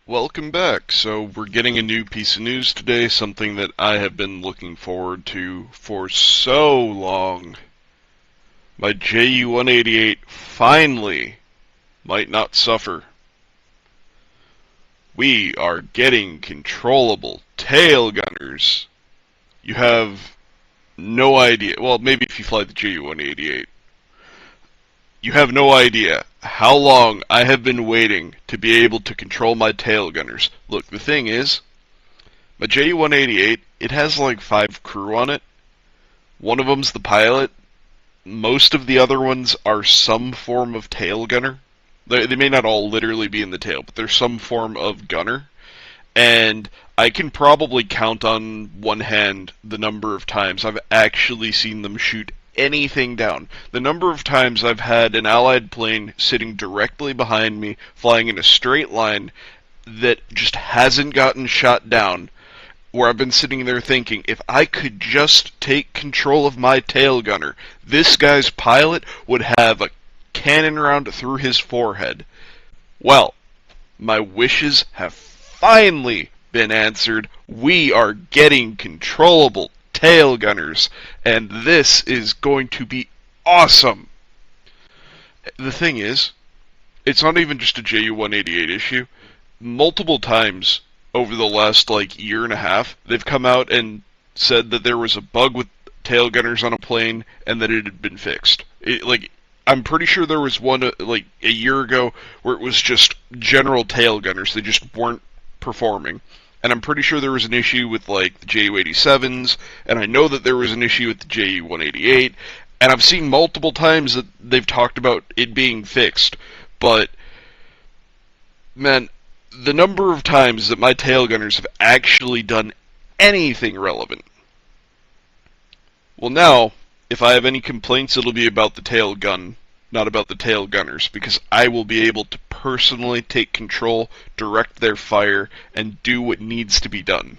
Welcome back. So we're getting a new piece of news today, something that I have been looking forward to for so long. My JU-188 finally might not suffer. We are getting controllable tail gunners. You have no idea. Well, maybe if you fly the JU-188. You have no idea how long I have been waiting to be able to control my tail gunners. Look, the thing is, my JU-188, it has like 5 crew on it. One of them's the pilot. Most of the other ones are some form of tail gunner. They may not all literally be in the tail, but there's some form of gunner. And I can probably count on one hand the number of times I've actually seen them shoot anything down. The number of times I've had an allied plane sitting directly behind me, flying in a straight line, that just hasn't gotten shot down, where I've been sitting there thinking, if I could just take control of my tail gunner, this guy's pilot would have a cannon round through his forehead. Well, my wishes have finally been answered. We are getting controllable tail gunners, and this is going to be awesome. The thing is, it's not even just a JU-188 issue. Multiple times over the last year and a half, they've come out and said that there was a bug with tail gunners on a plane and that it had been fixed. I'm pretty sure there was one a year ago where it was just general tail gunners. They just weren't performing. And I'm pretty sure there was an issue with the JU-87s, and I know that there was an issue with the JU-188, and I've seen multiple times that they've talked about it being fixed, but man, the number of times that my tail gunners have actually done anything relevant. Well, now, if I have any complaints, it'll be about the tail gun, not about the tail gunners, because I will be able to personally take control, direct their fire, and do what needs to be done.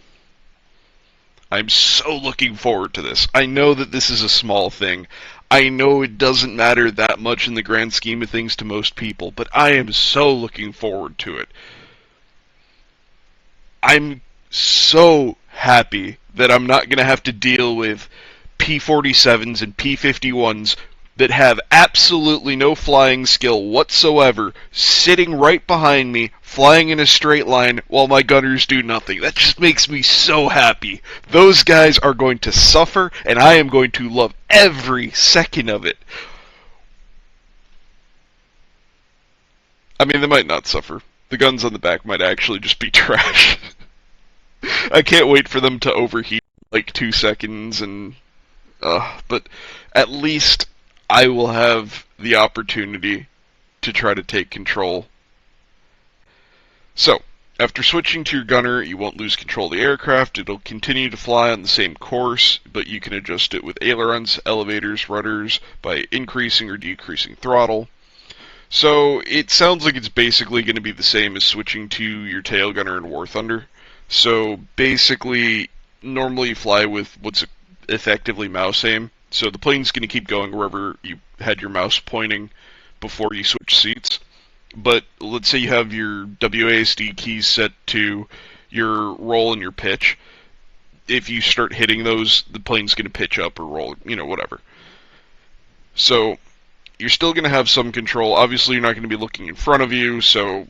I'm so looking forward to this. I know that this is a small thing. I know it doesn't matter that much in the grand scheme of things to most people, but I am so looking forward to it. I'm so happy that I'm not going to have to deal with P-47s and P-51s that have absolutely no flying skill whatsoever, sitting right behind me, flying in a straight line while my gunners do nothing. That just makes me so happy. Those guys are going to suffer, and I am going to love every second of it. I mean, they might not suffer. The guns on the back might actually just be trash. I can't wait for them to overheat in 2 seconds, but at least I will have the opportunity to try to take control. So, after switching to your gunner, you won't lose control of the aircraft. It'll continue to fly on the same course, but you can adjust it with ailerons, elevators, rudders, by increasing or decreasing throttle. So, it sounds like it's basically going to be the same as switching to your tail gunner in War Thunder. So, basically, normally you fly with what's effectively mouse aim. So the plane's going to keep going wherever you had your mouse pointing before you switch seats. But let's say you have your WASD keys set to your roll and your pitch. If you start hitting those, the plane's going to pitch up or roll, whatever. So you're still going to have some control. Obviously, you're not going to be looking in front of you, so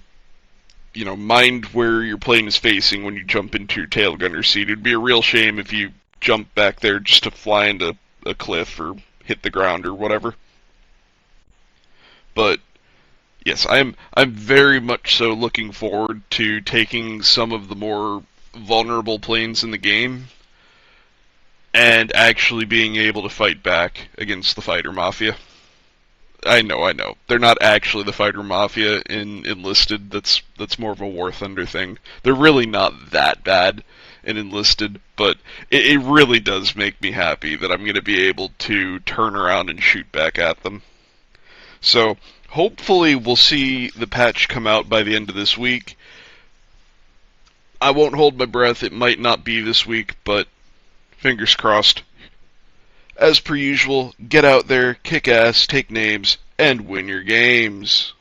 mind where your plane is facing when you jump into your tail gunner seat. It'd be a real shame if you jump back there just to fly into a cliff or hit the ground or whatever. But yes, I'm very much so looking forward to taking some of the more vulnerable planes in the game and actually being able to fight back against the fighter mafia. I know. They're not actually the fighter mafia in Enlisted. That's more of a War Thunder thing. They're really not that bad in Enlisted, but it really does make me happy that I'm going to be able to turn around and shoot back at them. So, hopefully we'll see the patch come out by the end of this week. I won't hold my breath. It might not be this week, but fingers crossed. As per usual, get out there, kick ass, take names, and win your games.